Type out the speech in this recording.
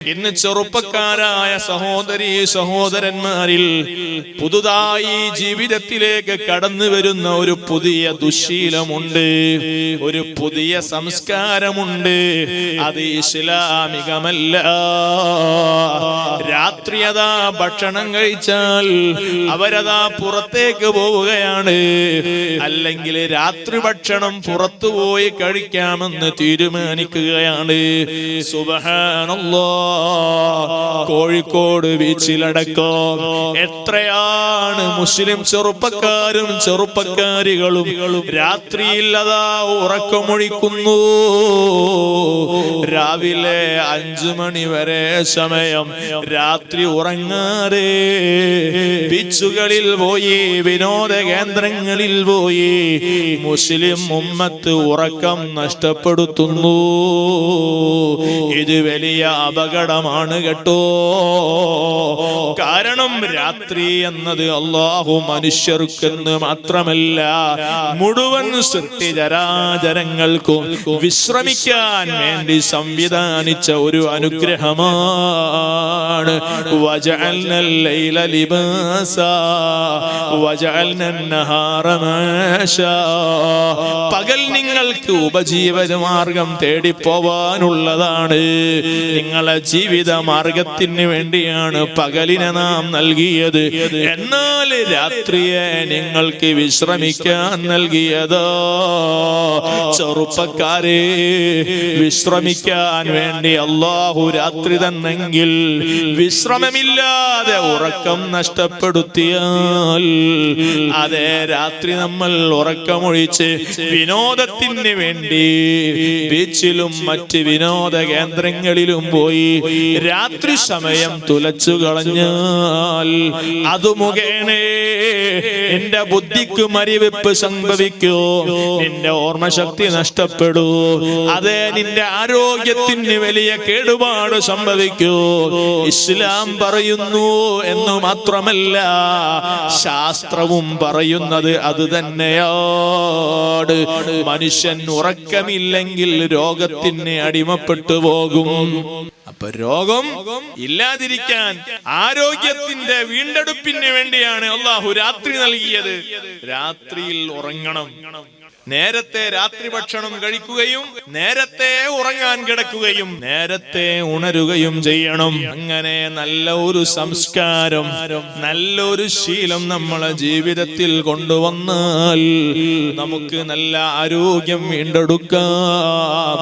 ഇന്ന് ചെറുപ്പക്കാരായ സഹോദരീ സഹോദരന്മാരിൽ പുതുതായി ജീവിതത്തിലേക്ക് കടന്നു വരുന്ന ഒരു പുതിയ ദുശീലമുണ്ട്, ഒരു പുതിയ സംസ്കാരമുണ്ട്. അത് ഇസ്ലാമികമല്ല. രാത്രി അതാ ഭക്ഷണം കഴിച്ചാൽ അവരതാ പുറത്തേക്ക് പോവുകയാണ്, അല്ലെങ്കിൽ രാത്രി ഭക്ഷണം പുറത്തുപോയി കഴിക്കാമെന്ന് തീരുമാനിക്കുകയാണ്. സുബ്ഹാനല്ലാഹ്. കോഴിക്കോട് ബീച്ചിലടക്കം എത്രയാണ് മുസ്ലിം ചെറുപ്പക്കാരും ചെറുപ്പക്കാരികളും രാത്രിയിൽ അതാ ഉറക്കമൊഴിക്കുന്നു. രാവിലെ 5 മണി വരെ സമയം രാത്രി ഉറങ്ങാതെ ബീച്ചുകളിൽ പോയി, വിനോദ കേന്ദ്രങ്ങളിൽ പോയി മുസ്ലിം ഉമ്മത്ത് ഉറക്കം നഷ്ടപ്പെടുത്തുന്നു. ഇത് വലിയ അപകടമാണ് കേട്ടോ. കാരണം രാത്രി എന്നത് അല്ലാഹു മനുഷ്യർക്കെന്ന് മാത്രമല്ല മുഴുവൻ സൃഷ്ടിചരാചരങ്ങൾക്കും വിശ്രമിക്കാൻ വേണ്ടി സംവിധാനിച്ച ഒരു അനുഗ്രഹമാണ്. വജഅൽനൽ ലൈല ലിബാസാ വജഅൽനൻ നഹാറ മാശാ. പകൽ നിങ്ങൾക്ക് ഉപജീവന മാർഗം തേടി പോവാനുള്ളതാണ്. നിങ്ങളെ ജീവിത മാർഗത്തിന് വേണ്ടിയാണ് പകലിനെ നാം നൽകിയത്. എന്നാൽ രാത്രിയെ നിങ്ങൾക്ക് വിശ്രമിക്കാൻ നൽകിയതോ. ചെറുപ്പക്കാരെ, വിശ്രമിക്കാൻ വേണ്ടി അല്ലാഹു രാത്രി തന്നെങ്കിൽ വിശ്രമമില്ലാതെ ഉറക്കം നഷ്ടപ്പെടുത്തിയാൽ അതേ രാത്രി നമ്മൾ ഉറക്കമൊഴിച്ച് വിനോദത്തിന് വേണ്ടി ബീച്ചിലും മറ്റ് വിനോദ കേന്ദ്രങ്ങളിലും പോയി രാത്രി സമയം തുലച്ചു കളഞ്ഞാൽ അത് മുഖേന എന്റെ ബുദ്ധിക്ക് മരിവെപ്പ് സംഭവിക്കൂ, നിന്റെ ഓർമ്മശക്തി നഷ്ടപ്പെടൂ, അതെ നിന്റെ ആരോഗ്യത്തിന് വലിയ കേടുപാട് സംഭവിക്കൂ. ഇസ്ലാം പറയുന്നു എന്ന് മാത്രമല്ല, ശാസ്ത്രവും പറയുന്നത് അത് തന്നെയാണ്. മനുഷ്യൻ ഉറക്കമില്ലെങ്കിൽ രോഗത്തിന് അടിമപ്പെട്ടു പോകും. അപ്പൊ രോഗം ഇല്ലാതിരിക്കാൻ, ആരോഗ്യത്തിന്റെ വീണ്ടെടുപ്പിന് വേണ്ടിയാണ് അല്ലാഹു രാത്രി നൽകിയത്. രാത്രിയിൽ ഉറങ്ങണം, നേരത്തെ രാത്രി ഭക്ഷണം കഴിക്കുകയും നേരത്തെ ഉറങ്ങാൻ കിടക്കുകയും നേരത്തെ ഉണരുകയും ചെയ്യണം. അങ്ങനെ നല്ല ഒരു സംസ്കാരം, നല്ലൊരു ശീലം നമ്മളെ ജീവിതത്തിൽ കൊണ്ടുവന്നാൽ നമുക്ക് നല്ല ആരോഗ്യം വീണ്ടെടുക്കാം.